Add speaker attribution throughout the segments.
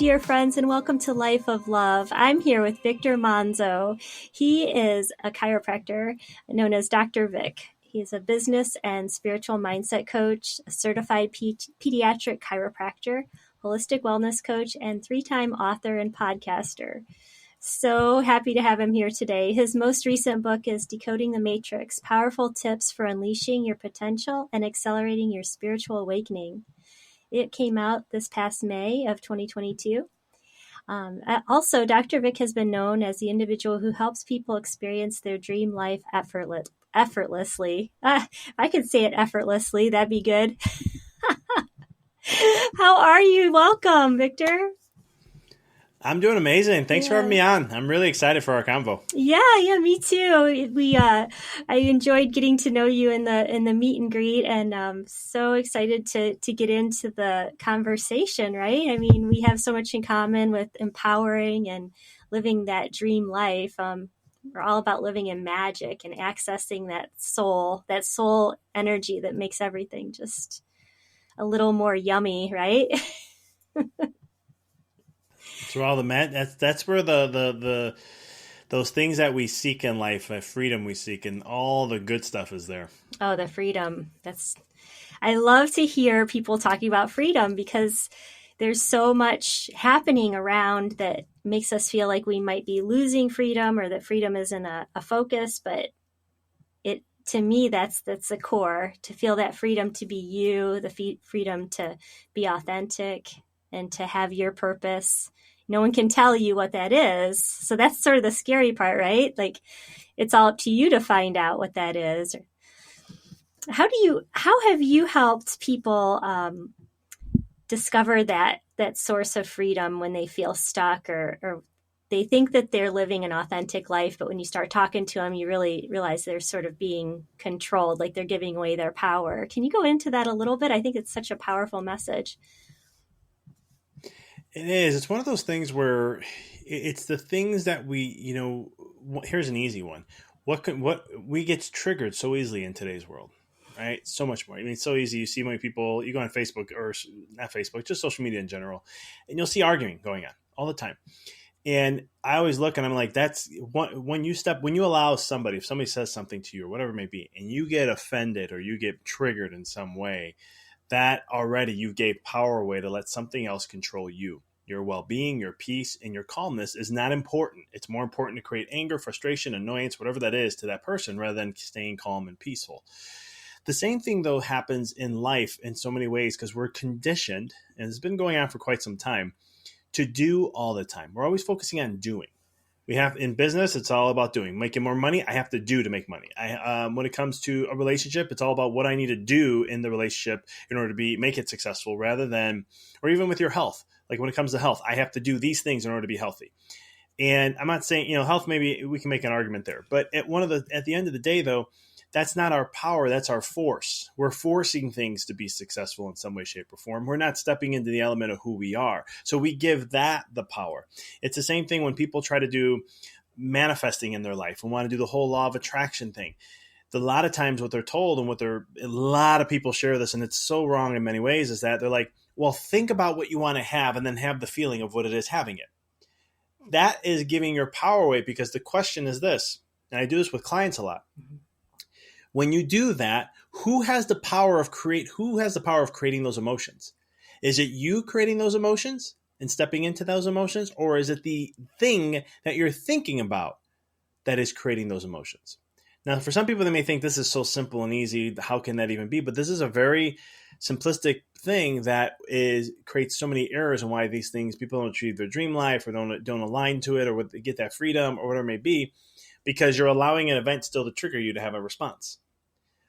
Speaker 1: dear friends, and welcome to Life of Love. I'm here with Victor Manzo. He is a chiropractor known as Dr. Vic. He's a business and spiritual mindset coach, a certified pediatric chiropractor, holistic wellness coach, and 3-time author and podcaster. So happy to have him here today. His most recent book is Decoding the Matrix, Powerful Tips for Unleashing Your Potential and Accelerating Your Spiritual Awakening. It came out this past May of 2022. Also, Dr. Vic has been known as the individual who helps people experience their dream life effortlessly. If I could say it effortlessly, that'd be good. How are you? Welcome, Victor.
Speaker 2: I'm doing amazing. Thanks for having me on. I'm really excited for our convo.
Speaker 1: Yeah, me too. I enjoyed getting to know you in the meet and greet, and so excited to get into the conversation. Right? I mean, we have so much in common with empowering and living that dream life. We're all about living in magic and accessing that soul energy that makes everything just a little more yummy, right?
Speaker 2: That's where all that's where the those things that we seek in life, that freedom we seek, and all the good stuff is there.
Speaker 1: Oh, the freedom. I love to hear people talking about freedom because there's so much happening around that makes us feel like we might be losing freedom or that freedom isn't a focus. But to me, that's the core, to feel that freedom to be you, the freedom to be authentic and to have your purpose. No one can tell you what that is. So that's sort of the scary part, right? Like, it's all up to you to find out what that is. How have you helped people discover that source of freedom when they feel stuck or they think that they're living an authentic life, but when you start talking to them, you really realize they're sort of being controlled, like they're giving away their power. Can you go into that a little bit? I think it's such a powerful message.
Speaker 2: It is. It's one of those things where it's the things that here's an easy one. What we get triggered so easily in today's world, right? So much more. I mean, it's so easy. You see many people, you go on Facebook or not Facebook, just social media in general, and you'll see arguing going on all the time. And I always look and I'm like, that's when you allow somebody, if somebody says something to you or whatever it may be, and you get offended or you get triggered in some way, that already you gave power away to let something else control you. Your well-being, your peace, and your calmness is not important. It's more important to create anger, frustration, annoyance, whatever that is to that person rather than staying calm and peaceful. The same thing, though, happens in life in so many ways because we're conditioned, and it's been going on for quite some time, to do all the time. We're always focusing on doing. We have in business, it's all about doing. Making more money, I have to do to make money. When it comes to a relationship, it's all about what I need to do in the relationship in order to make it successful rather than, or even with your health. Like when it comes to health, I have to do these things in order to be healthy. And I'm not saying, health, maybe we can make an argument there. But at the end of the day, though, that's not our power. That's our force. We're forcing things to be successful in some way, shape, or form. We're not stepping into the element of who we are. So we give that the power. It's the same thing when people try to do manifesting in their life and want to do the whole law of attraction thing. A lot of times what they're told and a lot of people share this, and it's so wrong in many ways, is that they're like, well, think about what you want to have and then have the feeling of what it is having it. That is giving your power away because the question is this, and I do this with clients a lot. Mm-hmm. When you do that, who has the power of creating those emotions? Is it you creating those emotions and stepping into those emotions, or is it the thing that you're thinking about that is creating those emotions? Now, for some people, they may think this is so simple and easy. How can that even be? But this is a very simplistic thing that creates so many errors and why these things, people don't achieve their dream life or don't align to it or get that freedom or whatever it may be, because you're allowing an event still to trigger you to have a response.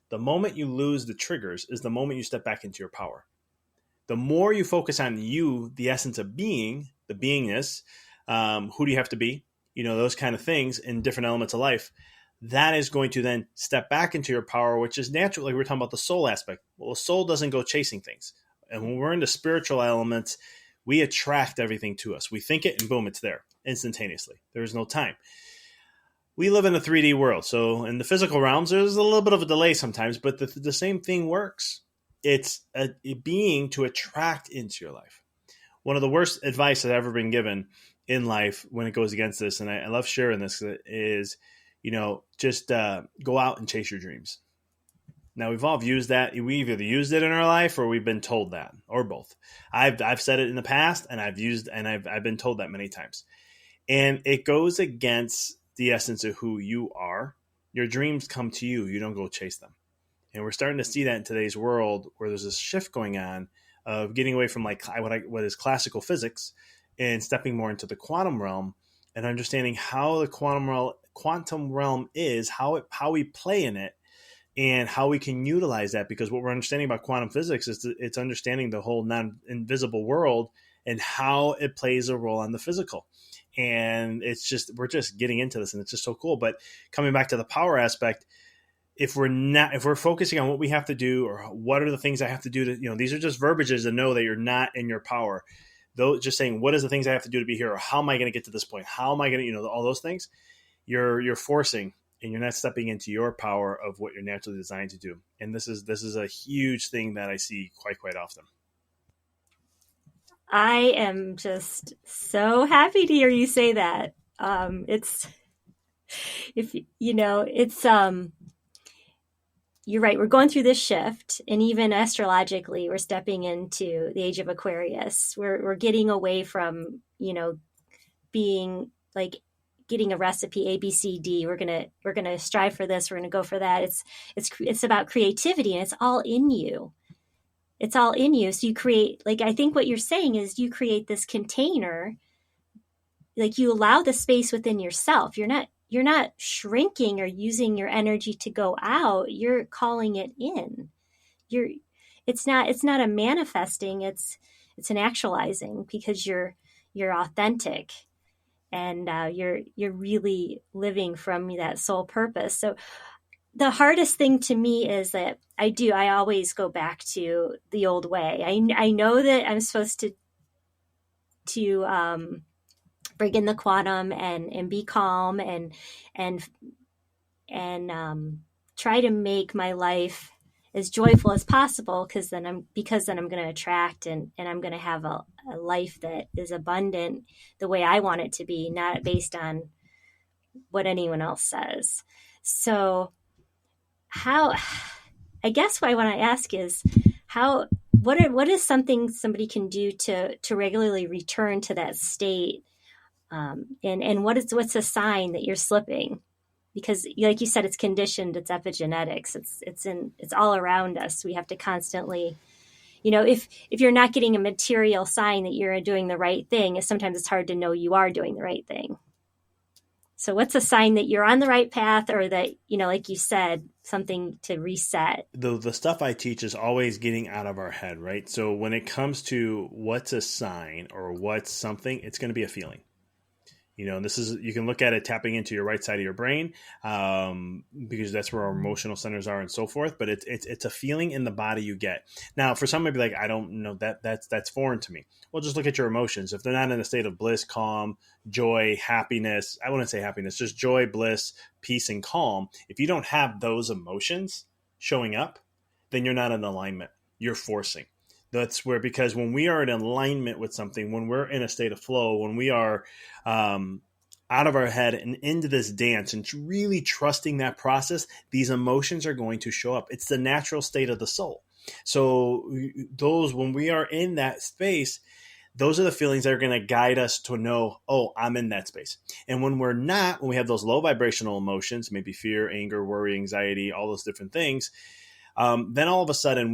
Speaker 2: The moment you lose the triggers is the moment you step back into your power. The more you focus on you, the essence of being, the beingness, who do you have to be, those kind of things in different elements of life, that is going to then step back into your power, which is natural. Like we're talking about the soul aspect. Well, the soul doesn't go chasing things. And when we're into spiritual elements, we attract everything to us. We think it and boom, it's there instantaneously. There's no time. We live in a 3D world. So in the physical realms, there's a little bit of a delay sometimes, but the same thing works. It's a being to attract into your life. one of the worst advice I've ever been given in life when it goes against this, and I love sharing this, is, just go out and chase your dreams. Now, we've all used that. We've either used it in our life or we've been told that, or both. I've said it in the past, and I've been told that many times. And it goes against the essence of who you are. Your dreams come to you. You don't go chase them. And we're starting to see that in today's world, where there's this shift going on of getting away from like what is classical physics and stepping more into the quantum realm and understanding how the quantum realm is, how we play in it, and how we can utilize that. Because what we're understanding about quantum physics is it's understanding the whole non-invisible world and how it plays a role on the physical. And we're just getting into this, and it's just so cool. But coming back to the power aspect, if we're focusing on what we have to do, or what are the things I have to do to, these are just verbiages to know that you're not in your power. Though, just saying, what is the things I have to do to be here? Or how am I going to get to this point? How am I going to, all those things you're forcing, and you're not stepping into your power of what you're naturally designed to do. And this is a huge thing that I see quite often.
Speaker 1: I am just so happy to hear you say that. You're right. We're going through this shift, and even astrologically, we're stepping into the age of Aquarius. We're getting away from, being like getting a recipe A, B, C, D. We're gonna strive for this. We're gonna go for that. It's about creativity, and it's all in you. It's all in you. So you create, like, I think what you're saying is you create this container, like you allow the space within yourself. You're not shrinking or using your energy to go out. You're calling it in. It's not a manifesting. It's an actualizing, because you're authentic, and you're really living from that soul purpose. So the hardest thing to me is that I always go back to the old way. I know that I'm supposed to bring in the quantum and be calm and try to make my life as joyful as possible, because then I'm going to attract and I'm going to have a life that is abundant the way I want it to be, not based on what anyone else says. So I guess what I want to ask is what is something somebody can do to regularly return to that state, and what's a sign that you're slipping? Because, like you said, it's conditioned, it's epigenetics, it's all around us. We have to constantly, if you're not getting a material sign that you're doing the right thing, sometimes it's hard to know you are doing the right thing. So what's a sign that you're on the right path, or that, like you said, something to reset?
Speaker 2: The stuff I teach is always getting out of our head, right? So when it comes to what's a sign or what's something, it's going to be a feeling. You can look at it tapping into your right side of your brain, because that's where our emotional centers are and so forth. But it's a feeling in the body you get. Now, for some, maybe like, I don't know, that's foreign to me. Well, just look at your emotions. If they're not in a state of bliss, calm, joy, happiness, I wouldn't say happiness, just joy, bliss, peace, and calm. If you don't have those emotions showing up, then you're not in alignment. You're forcing. That's where, because when we are in alignment with something, when we're in a state of flow, when we are out of our head and into this dance and really trusting that process, these emotions are going to show up. It's the natural state of the soul. So when we are in that space, those are the feelings that are going to guide us to know, oh, I'm in that space. And when we're not, when we have those low vibrational emotions, maybe fear, anger, worry, anxiety, all those different things, then all of a sudden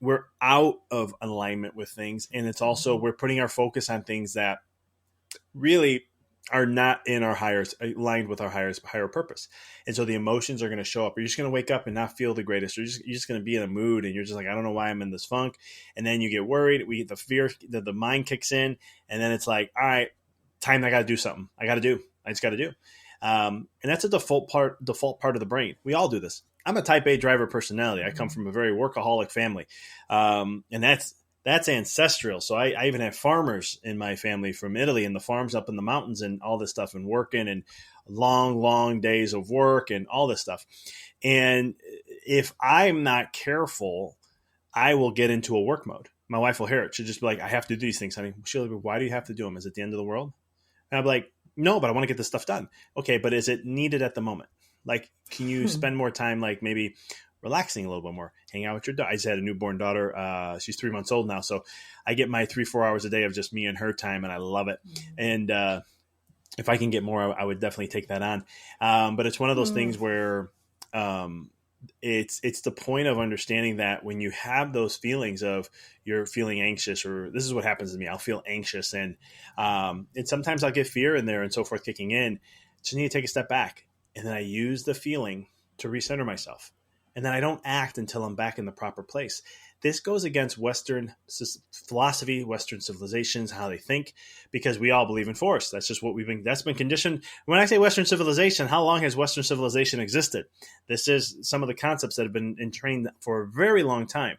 Speaker 2: we're out of alignment with things. And it's also, we're putting our focus on things that really are not in our aligned with our higher purpose. And so the emotions are going to show up. You're just going to wake up and not feel the greatest. You're just going to be in a mood, and you're just like, I don't know why I'm in this funk. And then you get worried. The fear, the mind kicks in, and then it's like, all right, time. I got to do something. I just got to do. And that's a default part of the brain. We all do this. I'm a type A driver personality. I come from a very workaholic family. And that's ancestral. So I even have farmers in my family from Italy, and the farms up in the mountains and all this stuff, and working and long days of work and all this stuff. And if I'm not careful, I will get into a work mode. My wife will hear it. She'll just be like, I have to do these things. I mean, she'll be, why do you have to do them? Is it the end of the world? And I'm like, no, but I want to get this stuff done. Okay, but is it needed at the moment? Like, can you spend more time, like maybe relaxing a little bit more, hang out with your daughter? I just had a newborn daughter. She's 3 months old now. So I get my 3-4 hours a day of just me and her time, and I love it. And if I can get more, I would definitely take that on. But it's one of those things where it's the point of understanding that when you have those feelings of you're feeling anxious, or this is what happens to me, I'll feel anxious, and sometimes I'll get fear in there and so forth kicking in. Just need to take a step back, and then I use the feeling to recenter myself, and then I don't act until I'm back in the proper place. This goes against Western philosophy, Western civilizations, how they think, because we all believe in force. That's just what that's been conditioned. When I say Western civilization, how long has Western civilization existed? This is some of the concepts that have been entrained for a very long time.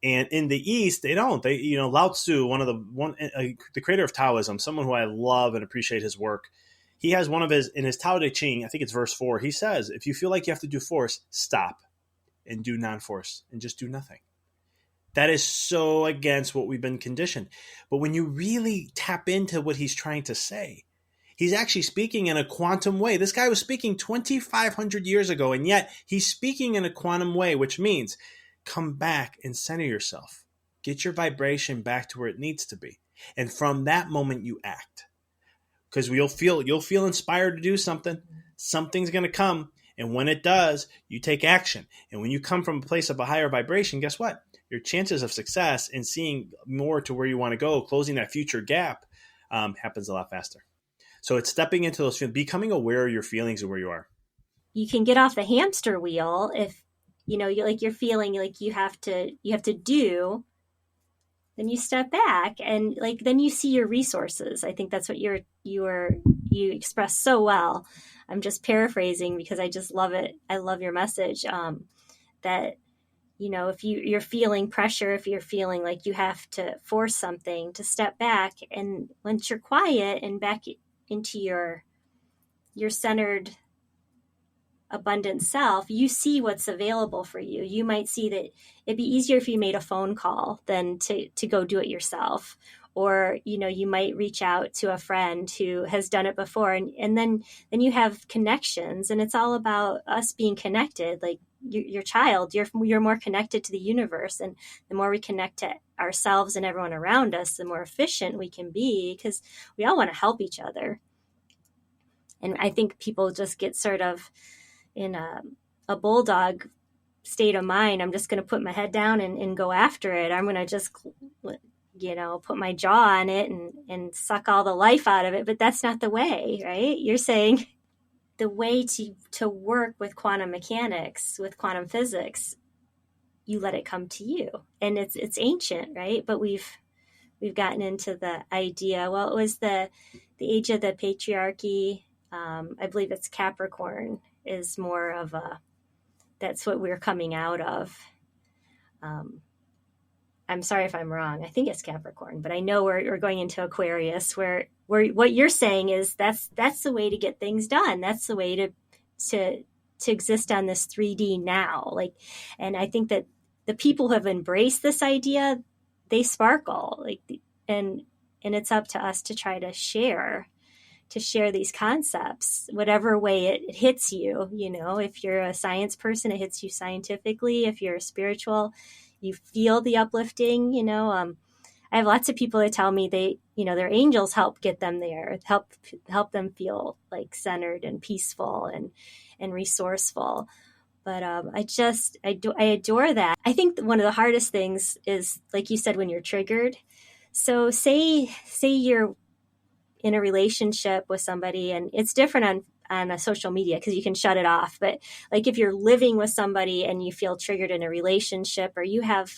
Speaker 2: And in the East, they don't. Lao Tzu, the creator of Taoism, someone who I love and appreciate his work. He has in his Tao Te Ching, I think it's verse 4, he says, if you feel like you have to do force, stop and do non-force and just do nothing. That is so against what we've been conditioned. But when you really tap into what he's trying to say, he's actually speaking in a quantum way. This guy was speaking 2,500 years ago, and yet he's speaking in a quantum way, which means come back and center yourself. Get your vibration back to where it needs to be. And from that moment, you act. Because you'll feel inspired to do something. Something's going to come. And when it does, you take action. And when you come from a place of a higher vibration, guess what? Your chances of success and seeing more to where you want to go, closing that future gap, happens a lot faster. So it's stepping into those feelings, becoming aware of your feelings and where you are.
Speaker 1: You can get off the hamster wheel if you're feeling like you have to do. Then you step back and then you see your resources. I think that's what you express so well. I'm just paraphrasing because I just love it. I love your message. That if you're feeling pressure, if you're feeling like you have to force something, to step back, and once you're quiet and back into your centered, abundant self, you see what's available for you. You might see that it'd be easier if you made a phone call than to go do it yourself. Or, you might reach out to a friend who has done it before, and then you have connections, and it's all about us being connected. Like your child, you're more connected to the universe. And the more we connect to ourselves and everyone around us, the more efficient we can be, because we all want to help each other. And I think people just get sort of in a bulldog state of mind. I'm just going to put my head down and go after it. I'm going to just, put my jaw on it and suck all the life out of it. But that's not the way, right? You're saying the way to work with quantum mechanics, with quantum physics, you let it come to you. And it's ancient, right? But we've gotten into the idea, well, it was the age of the patriarchy. I believe it's Capricorn is more of that's what we're coming out of. I'm sorry if I'm wrong. I think it's Capricorn, but I know we're going into Aquarius, where what you're saying is that's the way to get things done. That's the way to exist on this 3D now. And I think that the people who have embraced this idea, they sparkle. And it's up to us to try to share these concepts, whatever way it hits you. If you're a science person, it hits you scientifically. If you're a spiritual, you feel the uplifting. I have lots of people that tell me their angels help get them there, help them feel like centered and peaceful and resourceful. But I adore that. I think one of the hardest things is, like you said, when you're triggered. So say you're in a relationship with somebody, and it's different on a social media because you can shut it off. But if you're living with somebody and you feel triggered in a relationship, or you have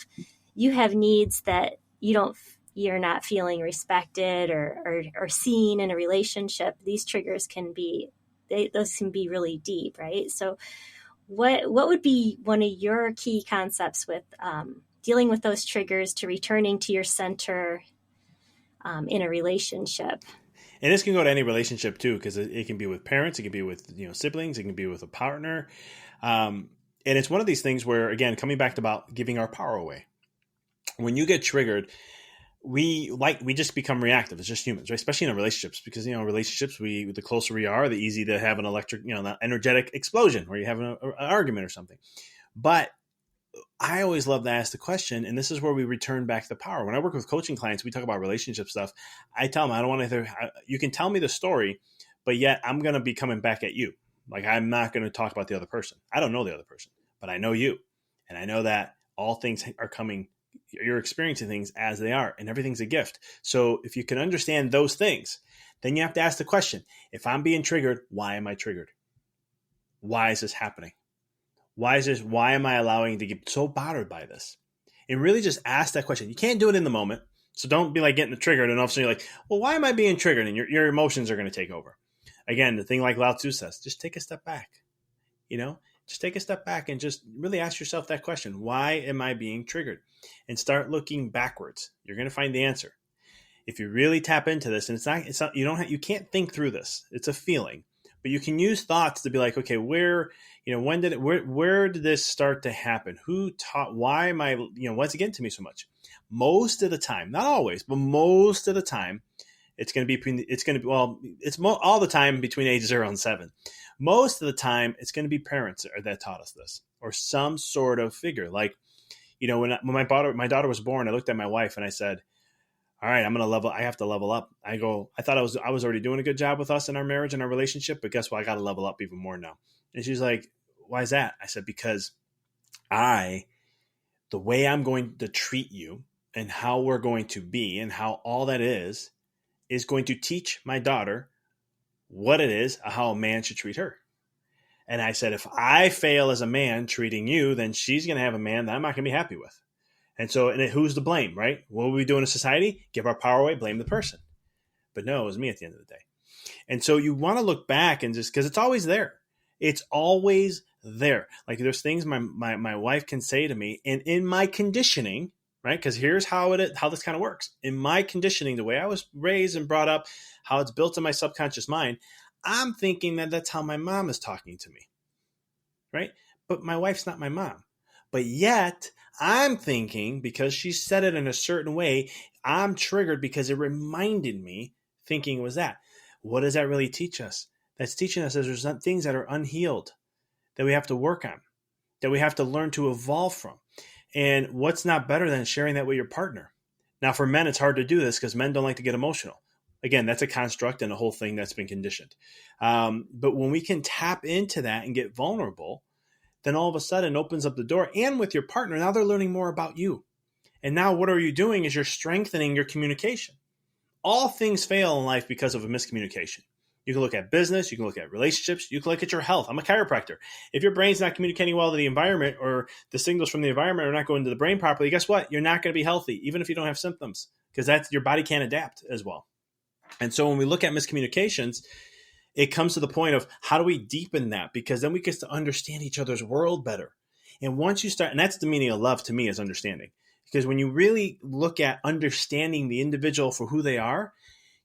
Speaker 1: needs that you're not feeling respected or seen in a relationship, these triggers can be really deep, right? So what would be one of your key concepts with dealing with those triggers to returning to your center in a relationship?
Speaker 2: And this can go to any relationship too, because it can be with parents, it can be with siblings, it can be with a partner, and it's one of these things where, again, coming back to about giving our power away. when you get triggered, we just become reactive. It's just humans, right? Especially in relationships, because relationships, the closer we are, the easy to have an electric, that energetic explosion where you have an argument or something. But I always love to ask the question, and this is where we return back to the power. When I work with coaching clients, we talk about relationship stuff. I tell them, I don't want to. You can tell me the story, but yet I'm going to be coming back at you. Like, I'm not going to talk about the other person. I don't know the other person, but I know you, and I know that all things are coming. You're experiencing things as they are, and everything's a gift. So if you can understand those things, then you have to ask the question: if I'm being triggered, why am I triggered? Why is this happening? Why am I allowing to get so bothered by this? And really just ask that question. You can't do it in the moment. So don't be like getting triggered and all of a sudden you're like, well, why am I being triggered? And your emotions are going to take over. Again, the thing like Lao Tzu says, just take a step back. Just take a step back and just really ask yourself that question. Why am I being triggered? And start looking backwards. You're going to find the answer. If you really tap into this, and you can't think through this. It's a feeling. But you can use thoughts to be like, okay, where did this start to happen? Who taught? Why am I, what's it getting to me so much? Most of the time, not always, but most of the time, it's all the time between age 0 and 7. Most of the time, it's going to be parents that taught us this, or some sort of figure. Like, when my daughter was born, I looked at my wife and I said, all right, I have to level up. I thought I was already doing a good job with us in our marriage and our relationship, but guess what? I got to level up even more now. And she's like, why is that? I said, because the way I'm going to treat you and how we're going to be and how all that is going to teach my daughter what it is, how a man should treat her. And I said, if I fail as a man treating you, then she's going to have a man that I'm not going to be happy with. And so, who's to blame, right? What will we do in a society? Give our power away, blame the person. But no, it was me at the end of the day. And so you want to look back and just, because it's always there. It's always there. Like, there's things my wife can say to me, and in my conditioning, right? Because here's how this kind of works. In my conditioning, the way I was raised and brought up, how it's built in my subconscious mind, I'm thinking that that's how my mom is talking to me, right? But my wife's not my mom. But yet, I'm thinking, because she said it in a certain way, I'm triggered because it reminded me thinking it was that. What does that really teach us? That's teaching us that there's things that are unhealed that we have to work on, that we have to learn to evolve from. And what's not better than sharing that with your partner? Now, for men, it's hard to do this because men don't like to get emotional. Again, that's a construct and a whole thing that's been conditioned. But when we can tap into that and get vulnerable, then all of a sudden it opens up the door. And with your partner, now they're learning more about you. And now what are you doing is you're strengthening your communication. All things fail in life because of a miscommunication. You can look at business, you can look at relationships, you can look at your health. I'm a chiropractor. If your brain's not communicating well to the environment, or the signals from the environment are not going to the brain properly, guess what? You're not going to be healthy, even if you don't have symptoms, because your body can't adapt as well. And so when we look at miscommunications, it comes to the point of how do we deepen that? Because then we get to understand each other's world better. And once you start, and that's the meaning of love to me, is understanding. Because when you really look at understanding the individual for who they are,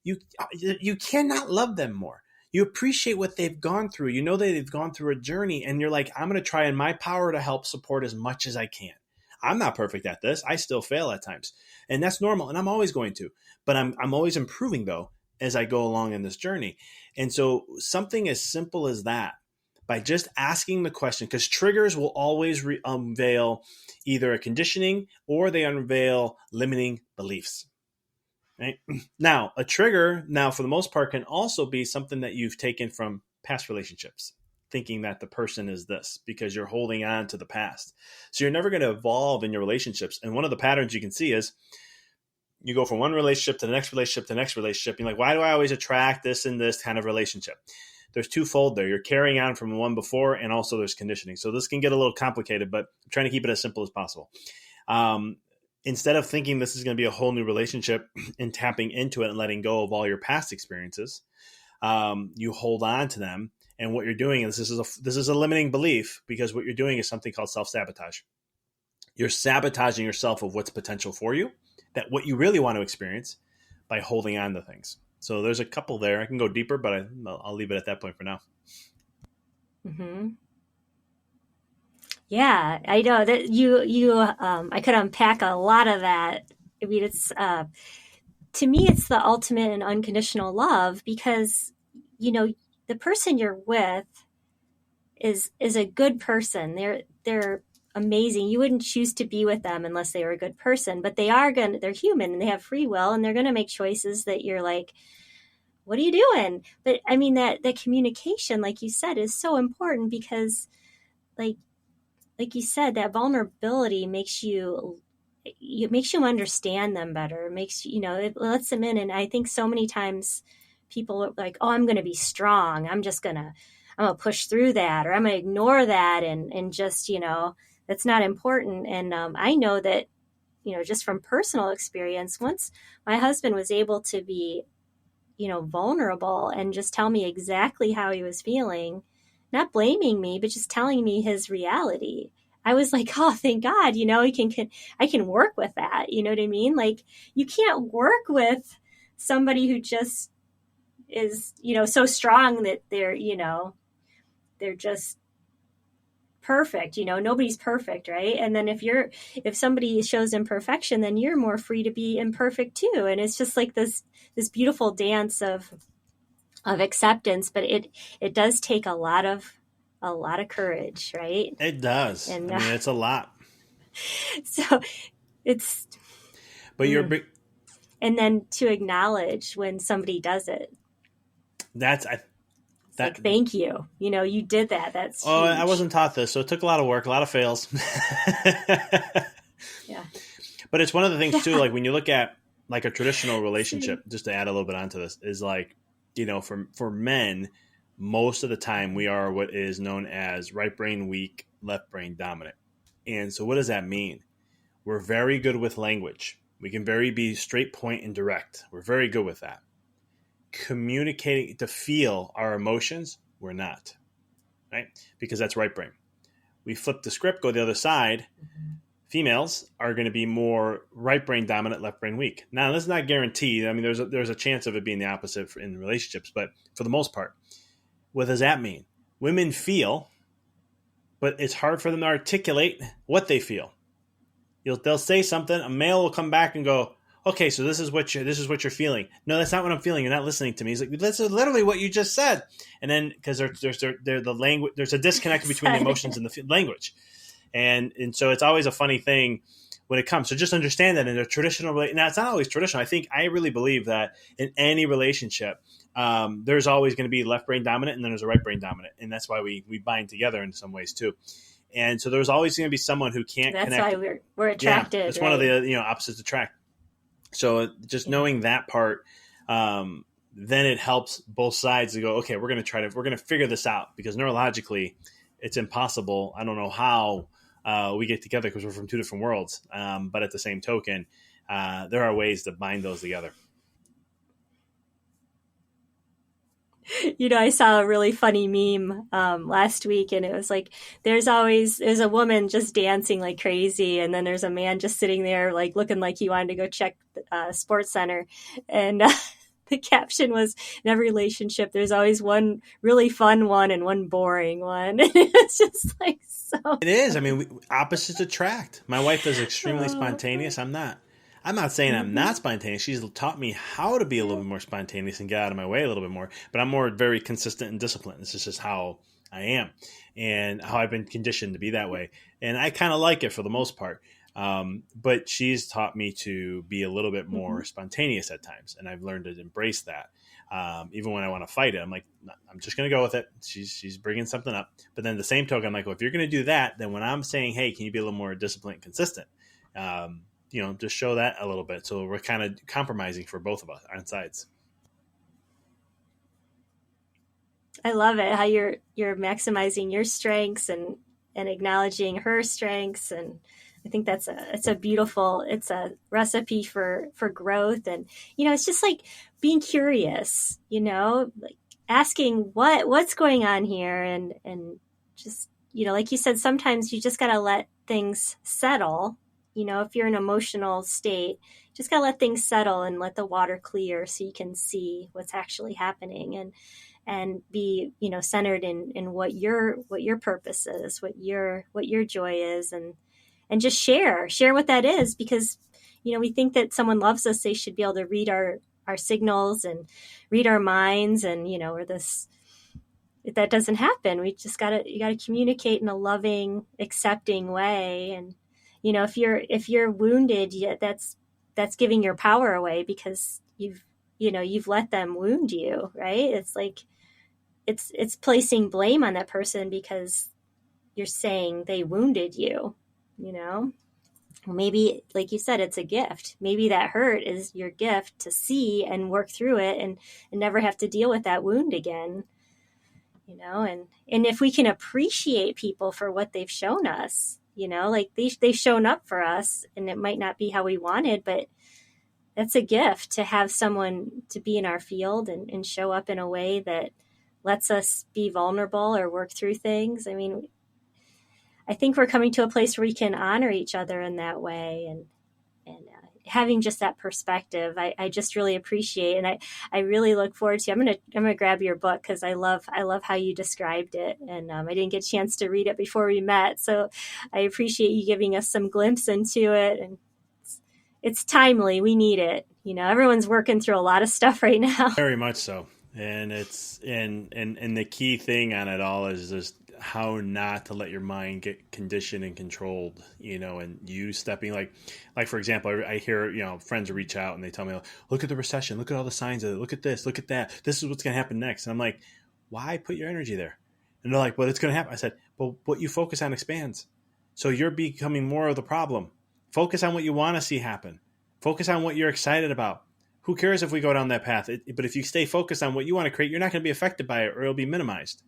Speaker 2: you cannot love them more. You appreciate what they've gone through. You know that they've gone through a journey, and you're like, I'm going to try in my power to help support as much as I can. I'm not perfect at this. I still fail at times, and that's normal, and I'm always going to. But I'm always improving, though, as I go along in this journey. And so something as simple as that, by just asking the question, because triggers will always unveil either a conditioning or they unveil limiting beliefs. Right? Now, a trigger, for the most part, can also be something that you've taken from past relationships, thinking that the person is this because you're holding on to the past. So you're never going to evolve in your relationships. And one of the patterns you can see is you go from one relationship to the next relationship to the next relationship. You're like, why do I always attract this and this kind of relationship? There's twofold there. You're carrying on from the one before, and also there's conditioning. So this can get a little complicated, but I'm trying to keep it as simple as possible. Instead of thinking this is going to be a whole new relationship and tapping into it and letting go of all your past experiences, you hold on to them. And what you're doing is this is a limiting belief, because what you're doing is something called self-sabotage. You're sabotaging yourself of what's potential for you, that what you really want to experience, by holding on to things. So there's a couple there. I can go deeper, but I'll leave it at that point for now.
Speaker 1: Mm-hmm. Yeah, I know that I could unpack a lot of that. I mean, to me, it's the ultimate and unconditional love because, you know, the person you're with is a good person. They're amazing. You wouldn't choose to be with them unless they were a good person, but they're human and they have free will and they're going to make choices that you're like, what are you doing? But I mean, that communication, like you said, is so important because like, like you said, that vulnerability makes you understand them better. It makes it lets them in. And I think so many times people are like, oh, I'm going to be strong. I'm gonna push through that, or I'm gonna ignore that, and just that's not important. And I know that just from personal experience, once my husband was able to be vulnerable and just tell me exactly how he was feeling, not blaming me, but just telling me his reality. I was like, oh, thank God, I can work with that. You know what I mean? Like, you can't work with somebody who just is, so strong that they're just perfect. Nobody's perfect, right? And then if somebody shows imperfection, then you're more free to be imperfect too. And it's just like this beautiful dance of acceptance, but it does take a lot of courage, right?
Speaker 2: It does.
Speaker 1: And
Speaker 2: I mean, it's a lot.
Speaker 1: so it's
Speaker 2: But you're big.
Speaker 1: and then to acknowledge when somebody does it,
Speaker 2: That's
Speaker 1: it's
Speaker 2: that.
Speaker 1: like, thank you, you did that. That's
Speaker 2: Oh, I
Speaker 1: huge.
Speaker 2: wasn't taught this, so it took a lot of work, a lot of fails.
Speaker 1: Yeah.
Speaker 2: But it's one of the things too.
Speaker 1: Yeah.
Speaker 2: Like when you look at like a traditional
Speaker 1: Same.
Speaker 2: relationship, just to add a little bit onto this, is like for men, most of the time we are what is known as right brain weak, left brain dominant. And so, what does that mean? We're very good with language. We can very be straight point and direct. We're very good with that. Communicating to feel our emotions, we're not, right? Because that's right brain. We flip the script, go the other side. Females are going to be more right brain dominant, left brain weak. Now, this is not guaranteed. I mean, there's a chance of it being the opposite in relationships, but for the most part, what does that mean? Women feel, but it's hard for them to articulate what they feel. They'll say something. A male will come back and go, "Okay, so this is what you're feeling." No, that's not what I'm feeling. You're not listening to me. He's like, "This is literally what you just said." And then because there's the language, there's a disconnect between the emotions and the language, and so it's always a funny thing when it comes. So just understand that in a traditional now it's not always traditional. I really believe that in any relationship, there's always going to be left brain dominant and then there's a right brain dominant, and that's why we bind together in some ways too. And so there's always going to be someone who can't
Speaker 1: That's
Speaker 2: connect.
Speaker 1: why we're
Speaker 2: Yeah,
Speaker 1: attracted,
Speaker 2: it's one of
Speaker 1: right?
Speaker 2: the opposites attract. So just
Speaker 1: Yeah.
Speaker 2: knowing that part, then it helps both sides to go, okay, we're going to figure this out because neurologically, it's impossible. I don't know how we get together because we're from two different worlds. But at the same token, there are ways to bind those together.
Speaker 1: I saw a really funny meme last week, and it was like, there's a woman just dancing like crazy, and then there's a man just sitting there like looking like he wanted to go check Sports Center, and the caption was, in every relationship, there's always one really fun one and one boring one. And it's just like so.
Speaker 2: It is. I mean, opposites attract. My wife is extremely
Speaker 1: Uh,
Speaker 2: spontaneous. I'm not. I'm not saying I'm
Speaker 1: mm-hmm.
Speaker 2: not spontaneous. She's taught me how to be a little bit more spontaneous and get out of my way a little bit more. But I'm more very consistent and disciplined. This is just how I am and how I've been conditioned to be that way. And I kind of like it for the most part. But she's taught me to be a little bit
Speaker 1: Mm-hmm.
Speaker 2: more spontaneous at times, and I've learned to embrace that. Even when I want to fight it, I'm like, I'm just going to go with it. She's bringing something up, but then the same token, I'm like, well, if you're going to do that, then when I'm saying, hey, can you be a little more disciplined, and consistent? Just show that a little bit. So we're kind of compromising for both of us on sides.
Speaker 1: I love it how you're maximizing your strengths and acknowledging her strengths, and I think it's a recipe for growth. And it's just like being curious, like asking what's going on here, and just like you said, sometimes you just got to let things settle. If you're in an emotional state, just got to let things settle and let the water clear so you can see what's actually happening. and be, centered in what your purpose is, what your joy is, and just share what that is, because we think that someone loves us, they should be able to read our signals and read our minds, and or this, that doesn't happen. We just you gotta communicate in a loving, accepting way. And if you're wounded, that's giving your power away, because you've let them wound you, right? It's like it's placing blame on that person because you're saying they wounded you. Maybe, like you said, it's a gift. Maybe that hurt is your gift to see and work through it, and never have to deal with that wound again. And if we can appreciate people for what they've shown us, like they've shown up for us, and it might not be how we wanted, but that's a gift to have someone to be in our field and show up in a way that lets us be vulnerable or work through things. I mean, I think we're coming to a place where we can honor each other in that way, and having just that perspective, I just really appreciate, and I really look forward to. I'm gonna grab your book, because I love how you described it, and I didn't get a chance to read it before we met, so I appreciate you giving us some glimpse into it, and it's timely. We need it. Everyone's working through a lot of stuff right now.
Speaker 2: Very much so, and it's and the key thing on it all is just how not to let your mind get conditioned and controlled, and you stepping like for example, I hear, friends reach out and they tell me, look at the recession, look at all the signs of it, look at this, look at that, this is what's going to happen next. And I'm like, why put your energy there? And they're like, well, it's going to happen. I said, well, what you focus on expands. So you're becoming more of the problem. Focus on what you want to see happen. Focus on what you're excited about. Who cares if we go down that path? But if you stay focused on what you want to create, you're not going to be affected by it, or it'll be minimized.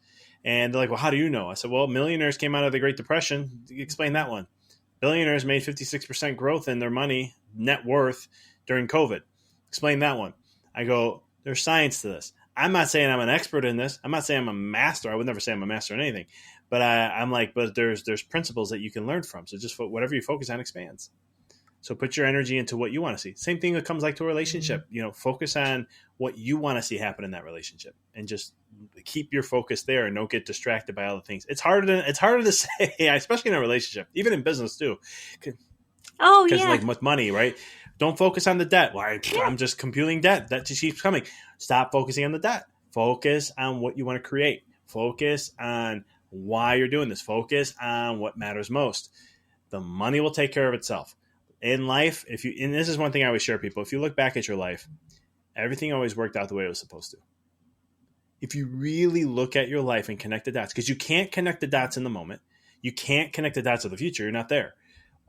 Speaker 2: And they're like, well, how do you know? I said, well, millionaires came out of the Great Depression. Explain that one. Billionaires made 56% growth in their money, net worth, during COVID. Explain that one. I go, there's science to this. I'm not saying I'm an expert in this. I'm not saying I'm a master. I would never say I'm a master in anything. But I'm like, but there's principles that you can learn from. So just whatever you focus on expands. So put your energy into what you want to see. Same thing that comes like to a relationship. Focus on what you want to see happen in that relationship, and just keep your focus there, and don't get distracted by other things. It's harder to say, especially in a relationship, even in business too.
Speaker 1: Oh, yeah.
Speaker 2: Because like with money, right? Don't focus on the debt. Well, I'm just computing debt. That just keeps coming. Stop focusing on the debt. Focus on what you want to create. Focus on why you're doing this. Focus on what matters most. The money will take care of itself. In life, and this is one thing I always share people, if you look back at your life, everything always worked out the way it was supposed to. If you really look at your life and connect the dots, because you can't connect the dots in the moment, you can't connect the dots of the future, you're not there.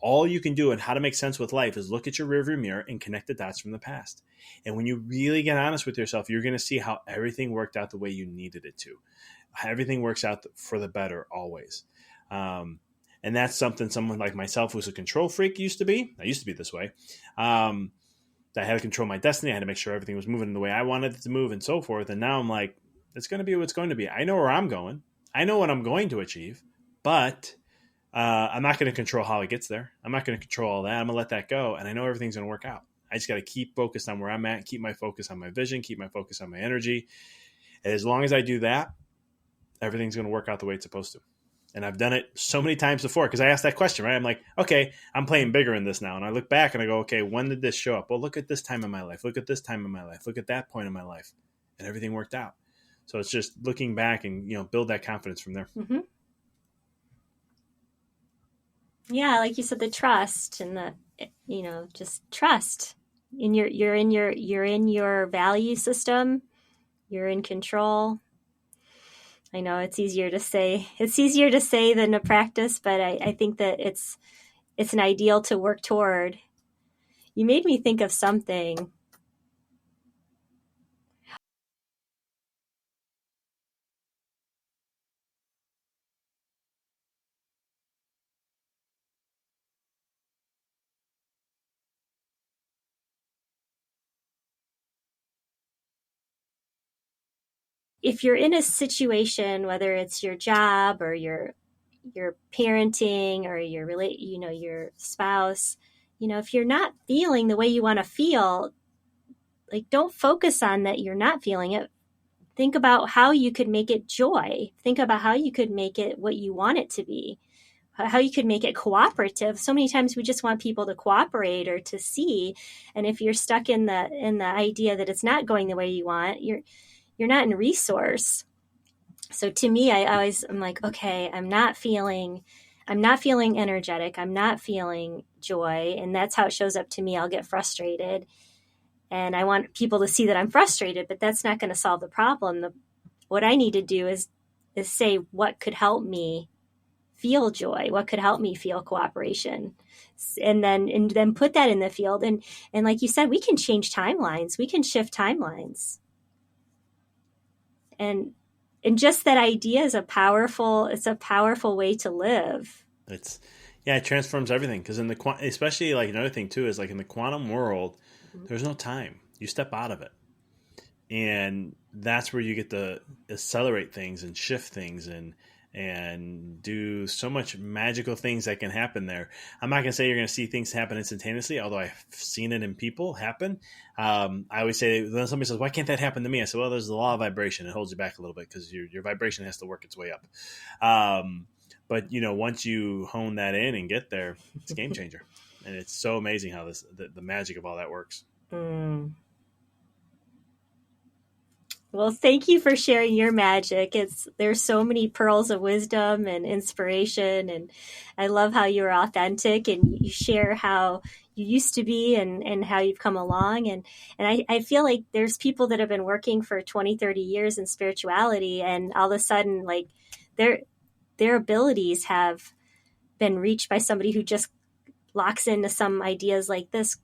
Speaker 2: All you can do and how to make sense with life is look at your rearview mirror and connect the dots from the past. And when you really get honest with yourself, you're going to see how everything worked out the way you needed it to. Everything works out for the better always. And that's something someone like myself, who's a control freak, used to be. I used to be this way. I had to control my destiny. I had to make sure everything was moving in the way I wanted it to move, and so forth. And now I'm like, it's going to be what it's going to be. I know where I'm going. I know what I'm going to achieve, but I'm not going to control how it gets there. I'm not going to control all that. I'm going to let that go. And I know everything's going to work out. I just got to keep focused on where I'm at, keep my focus on my vision, keep my focus on my energy. And as long as I do that, everything's going to work out the way it's supposed to. And I've done it so many times before, because I asked that question, right? I'm like, okay, I'm playing bigger in this now. And I look back and I go, okay, when did this show up? Well, look at this time in my life. Look at this time in my life. Look at that point in my life. And everything worked out. So it's just looking back and, build that confidence from there.
Speaker 1: Mm-hmm. Yeah, like you said, the trust and the, just trust in you're in your value system. You're in control. I know it's easier to say than to practice, but I think that it's an ideal to work toward. You made me think of something. If you're in a situation, whether it's your job or your parenting or your spouse, if you're not feeling the way you want to feel, like, don't focus on that you're not feeling it. Think about how you could make it joy. Think about how you could make it what you want it to be, how you could make it cooperative. So many times we just want people to cooperate or to see. And if you're stuck in the idea that it's not going the way you want, you're not in resource. So to me, I'm like, okay, I'm not feeling energetic. I'm not feeling joy. And that's how it shows up to me. I'll get frustrated. And I want people to see that I'm frustrated, but that's not going to solve the problem. What I need to do is say, what could help me feel joy? What could help me feel cooperation? And then put that in the field. And like you said, we can change timelines. We can shift timelines. And just that idea is a powerful way to live.
Speaker 2: It transforms everything. Because especially like another thing too is like in the quantum world, there's no time. You step out of it. And that's where you get to accelerate things and shift things and do so much magical things that can happen there. I'm not going to say you're going to see things happen instantaneously, although I've seen it in people happen. I always say, when somebody says, why can't that happen to me? I say, well, there's the law of vibration. It holds you back a little bit because your vibration has to work its way up. But once you hone that in and get there, it's a game changer. And it's so amazing how the magic of all that works.
Speaker 1: Mm. Well, thank you for sharing your magic. There's so many pearls of wisdom and inspiration, and I love how you're authentic and you share how you used to be and how you've come along. And I feel like there's people that have been working for 20, 30 years in spirituality, and all of a sudden, like their abilities have been reached by somebody who just locks into some ideas like this.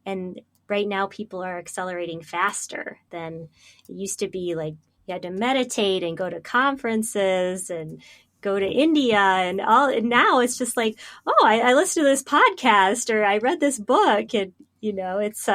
Speaker 1: And right now people are accelerating faster than it used to be. Like you had to meditate and go to conferences and go to India and all. And now it's just like, oh, I listened to this podcast or I read this book, and it's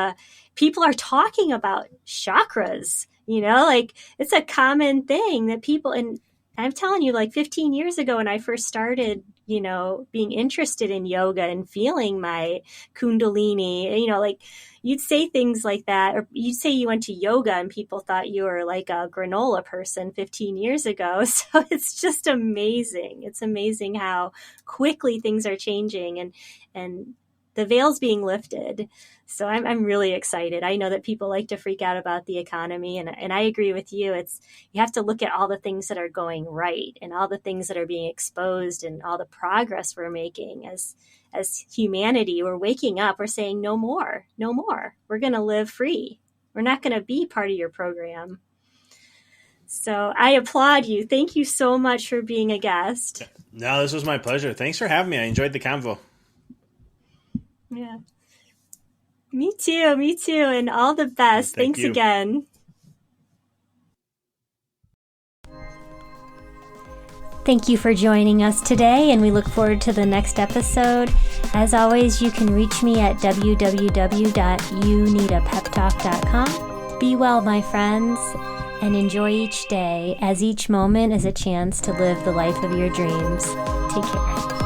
Speaker 1: people are talking about chakras. Like it's a common thing that people. And I'm telling you, like 15 years ago when I first started, being interested in yoga and feeling my kundalini, like you'd say things like that, or you'd say you went to yoga and people thought you were like a granola person 15 years ago. So it's just amazing. It's amazing how quickly things are changing and the veil's being lifted. So I'm really excited. I know that people like to freak out about the economy, and I agree with you. You have to look at all the things that are going right and all the things that are being exposed and all the progress we're making as humanity. We're waking up. We're saying no more. We're going to live free. We're not going to be part of your program. So I applaud you. Thank you so much for being a guest.
Speaker 2: No, this was my pleasure. Thanks for having me. I enjoyed the convo.
Speaker 1: Yeah. Me too. And all the best. Thanks again. Thank you for joining us today, and we look forward to the next episode. As always, you can reach me at www.youneedapeptalk.com. Be well, my friends, and enjoy each day, as each moment is a chance to live the life of your dreams. Take care.